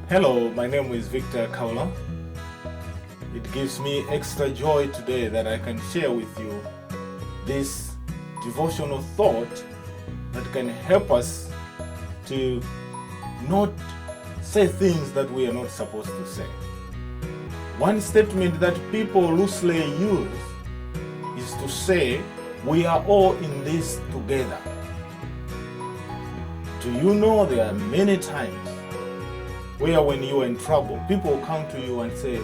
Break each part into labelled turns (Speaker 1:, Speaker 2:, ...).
Speaker 1: Hello, my name is Victor Khaula. It gives me extra joy today that I can share with you this devotional thought that can help us to not say things that we are not supposed to say. One statement that people loosely use is to say, we are all in this together. Do you know there are many times where when you are in trouble, people come to you and say,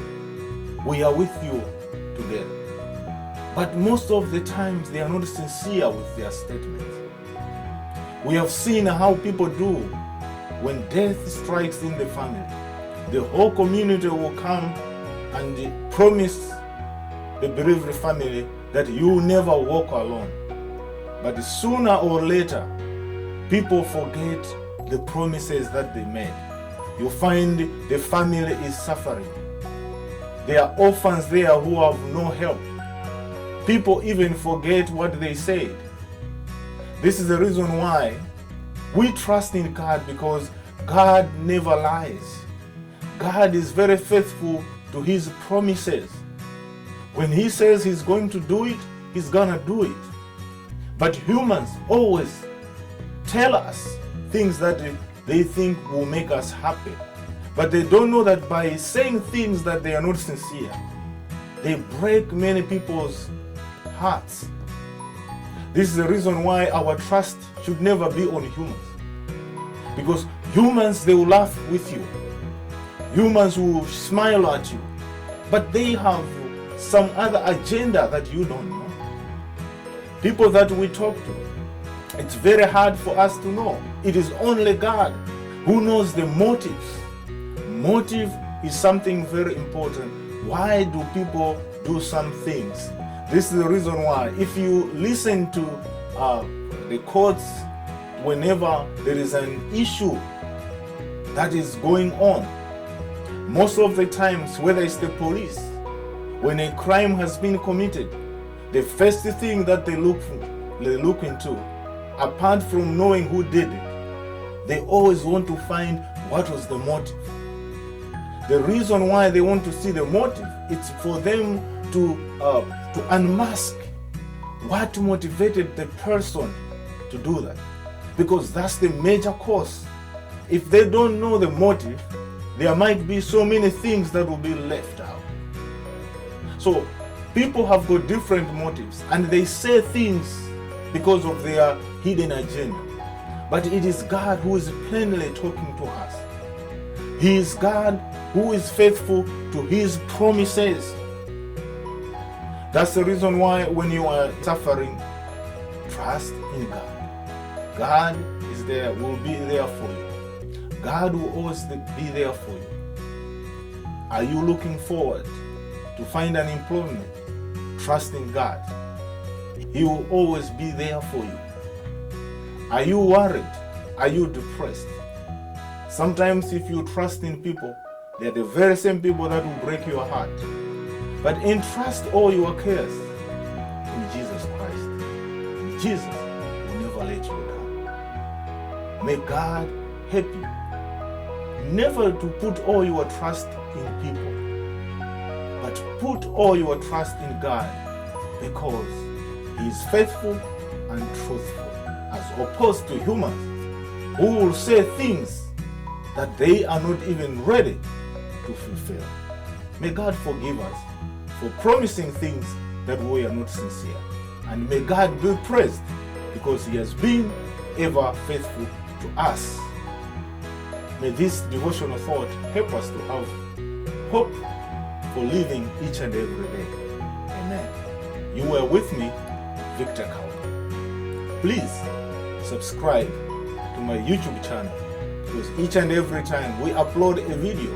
Speaker 1: we are with you together. But most of the times they are not sincere with their statements. We have seen how people do when death strikes in the family. The whole community will come and promise the bereaved family that you will never walk alone. But sooner or later, people forget the promises that they made. You find the family is suffering. There are orphans there who have no help. People even forget what they said. This is the reason why we trust in God, because God never lies. God is very faithful to His promises. When He says He's going to do it, He's gonna do it. But humans always tell us things that they think will make us happy. But they don't know that by saying things that they are not sincere, they break many people's hearts. This is the reason why our trust should never be on humans. Because humans, they will laugh with you. Humans will smile at you. But they have some other agenda that you don't know. People that we talk to, it's very hard for us to know. It is only God who knows the motives. Motive is something very important. Why do people do some things? This is the reason why. If you listen to the courts, whenever there is an issue that is going on, most of the times, whether it's the police, when a crime has been committed, the first thing that they look into, apart from knowing who did it, they always want to find what was the motive. The reason why they want to see the motive, it's for them to unmask what motivated the person to do that. Because that's the major cause. If they don't know the motive, there might be so many things that will be left out. So people have got different motives and they say things because of their hidden agenda. But it is God who is plainly talking to us. He is God who is faithful to His promises. That's the reason why when you are suffering, trust in God. God is there, will be there for you. God will always be there for you. Are you looking forward to find an employment? Trust in God. He will always be there for you. Are you worried? Are you depressed? Sometimes if you trust in people, they are the very same people that will break your heart. But entrust all your cares in Jesus Christ. And Jesus will never let you down. May God help you never to put all your trust in people, but put all your trust in God, because He is faithful and truthful, as opposed to humans who will say things that they are not even ready to fulfill. May God forgive us for promising things that we are not sincere. And may God be praised, because He has been ever faithful to us. May this devotional thought help us to have hope for living each and every day. Amen. You were with me, Victor Khaula. Please subscribe to my YouTube channel, because each and every time we upload a video,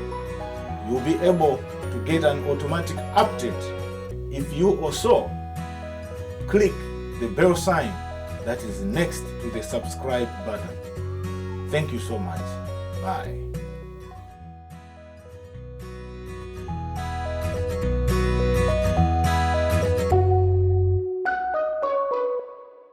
Speaker 1: you'll be able to get an automatic update if you also click the bell sign that is next to the subscribe button. Thank you so much. Bye.